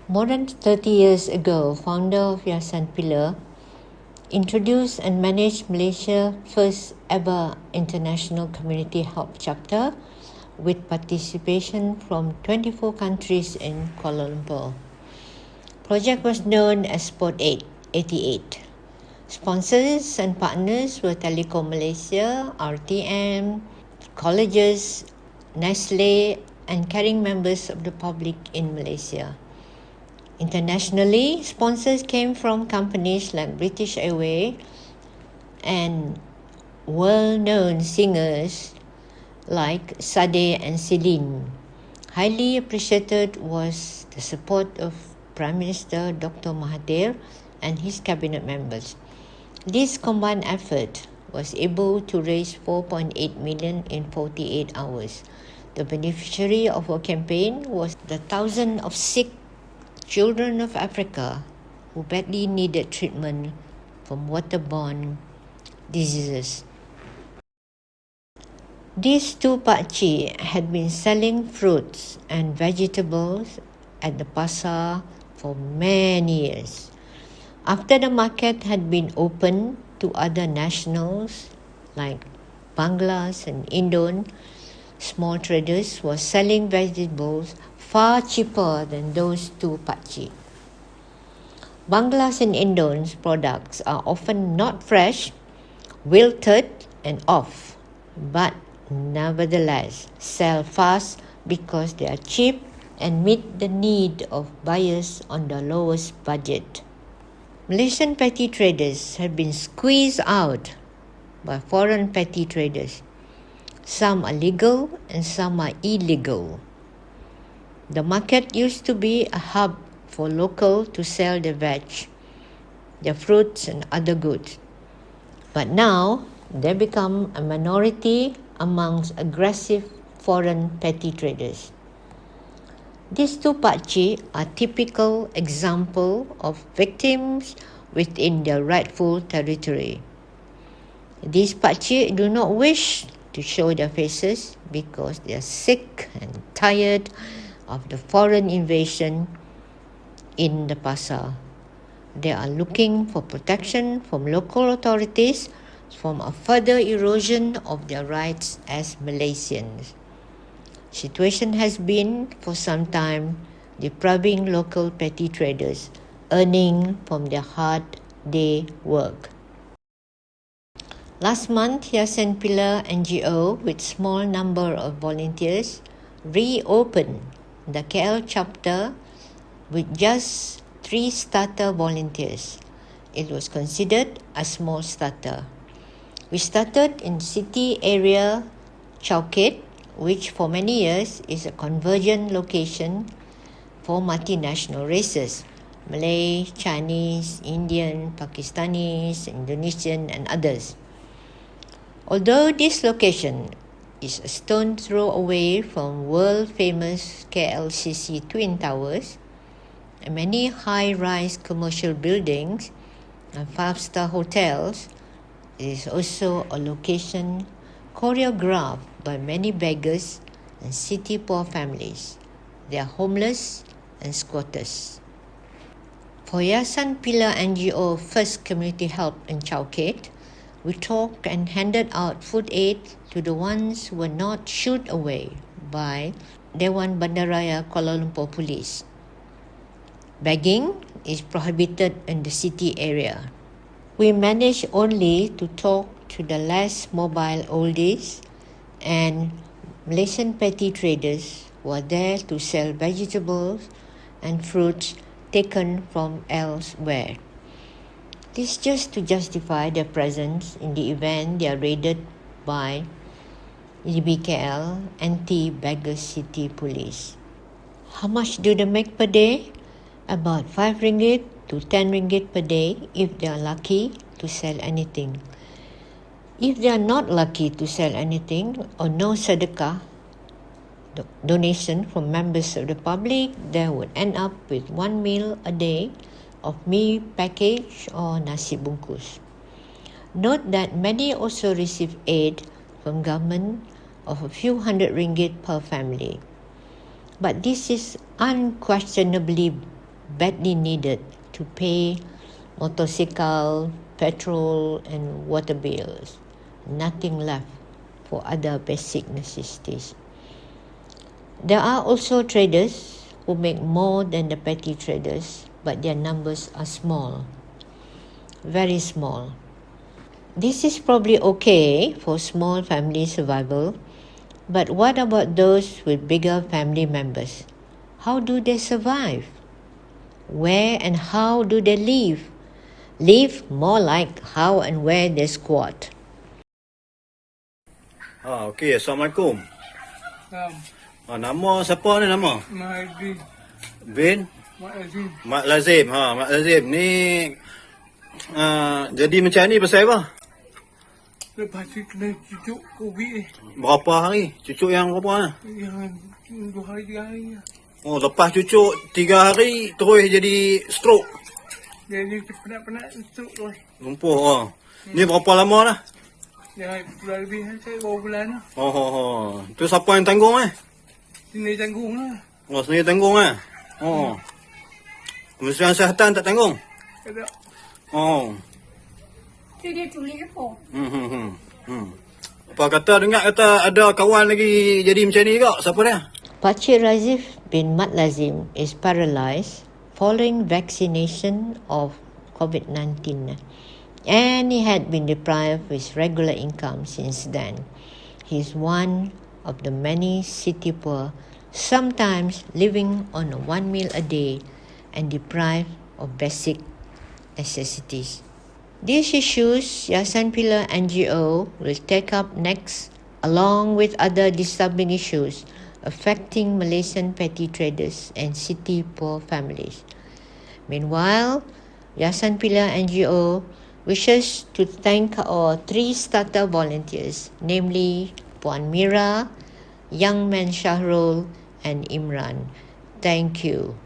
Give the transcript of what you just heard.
More than 30 years ago, founder of Yayasan Pillar introduced and managed Malaysia's first ever international community help chapter with participation from 24 countries in Kuala Lumpur. Project was known as Sport 88. Sponsors and partners were Telekom Malaysia, RTM, colleges, Nestle, and caring members of the public in Malaysia. Internationally, sponsors came from companies like British Airways and well-known singers like Sade and Celine. Highly appreciated was the support of Prime Minister Dr. Mahathir and his cabinet members. This combined effort was able to raise 4.8 million in 48 hours. The beneficiary of our campaign was the thousands of sick children of Africa who badly needed treatment from waterborne diseases. These two Pak Cik had been selling fruits and vegetables at the pasar for many years. After the market had been opened to other nationals like Banglas and Indon, small traders were selling vegetables far cheaper than those two Pak Cik. Banglas and Indons products are often not fresh, wilted and off, but nevertheless sell fast because they are cheap and meet the need of buyers on the lowest budget. Malaysian petty traders have been squeezed out by foreign petty traders. Some are legal and some are illegal. The market used to be a hub for local to sell their veg, their fruits and other goods. But now, they become a minority amongst aggressive foreign petty traders. These two Pak Cik are typical example of victims within their rightful territory. These Pak Cik do not wish to show their faces because they are sick and tired of the foreign invasion in the pasar. They are looking for protection from local authorities from a further erosion of their rights as Malaysians. Situation has been for some time depriving local petty traders, earning from their hard day work. Last month, Yayasan Pillar NGO with small number of volunteers reopened the KL chapter with just 3 starter volunteers. It was considered a small starter. We started in city area Chowkit, which for many years is a convergent location for multinational races, Malay, Chinese, Indian, Pakistanis, Indonesian and others. Although this location is a stone throw away from world-famous KLCC Twin Towers and many high-rise commercial buildings and 5-star hotels, it is also a location choreographed by many beggars and city poor families. They are homeless and squatters. For Yayasan Pillar NGO First Community Help in Chowkit, we talked and handed out food aid to the ones who were not shooed away by Dewan Bandaraya Kuala Lumpur Police. Begging is prohibited in the city area. We managed only to talk to the less mobile oldies and Malaysian petty traders who are there to sell vegetables and fruits taken from elsewhere. This just to justify their presence in the event they are raided by EBKL Anti-Beggar City Police. How much do they make per day? About 5 ringgit to 10 ringgit per day if they are lucky to sell anything. If they are not lucky to sell anything or no sedekah, donation from members of the public, they would end up with 1 meal a day of mee package or nasi bungkus. Note that many also receive aid from government of a few hundred ringgit per family. But this is unquestionably badly needed to pay motorcycle, petrol and water bills. Nothing left for other basic necessities. There are also traders who make more than the petty traders, but their numbers are small, very small. This is probably okay for small family survival, but what about those with bigger family members? How do they survive? Where and how do they live? Live more like how and where they squat. Okey, Assalamualaikum. Nama siapa ni nama? Mahdi Bin Mak Azim. Mak Lazim. Mak Lazim ni jadi macam ni pasal apa? Lepas tu kena cucuk COVID ni. Berapa hari? Cucuk yang berapa ni? Yang 2 hari 3 hari lah. Oh, lepas cucuk 3 hari terus jadi stroke. Jadi penat-penat stroke tu. Lumpuh. Ni berapa lama dah? Dah bulan lebih saya baru bulan lah. Oh. Tu siapa yang tanggung Sini tanggung lah. Oh, sendiri tanggung Oh. Kementerian Kesihatan tak tanggung? Kata Oh. Tu dia tulis apa? Apa kata dengar kata ada kawan lagi jadi macam ni ke? Siapa dia? Pak Cik Razif bin Mat Lazim is paralyzed following vaccination of COVID-19, and he had been deprived of his regular income since then. He is one of the many city poor, sometimes living on 1 meal a day and deprived of basic necessities. These issues Yayasan Pillar NGO will take up next, along with other disturbing issues affecting Malaysian petty traders and city poor families. Meanwhile, Yayasan Pillar NGO wishes to thank our 3 starter volunteers, namely Puan Mira, Young Man Shahrul and Imran. Thank you.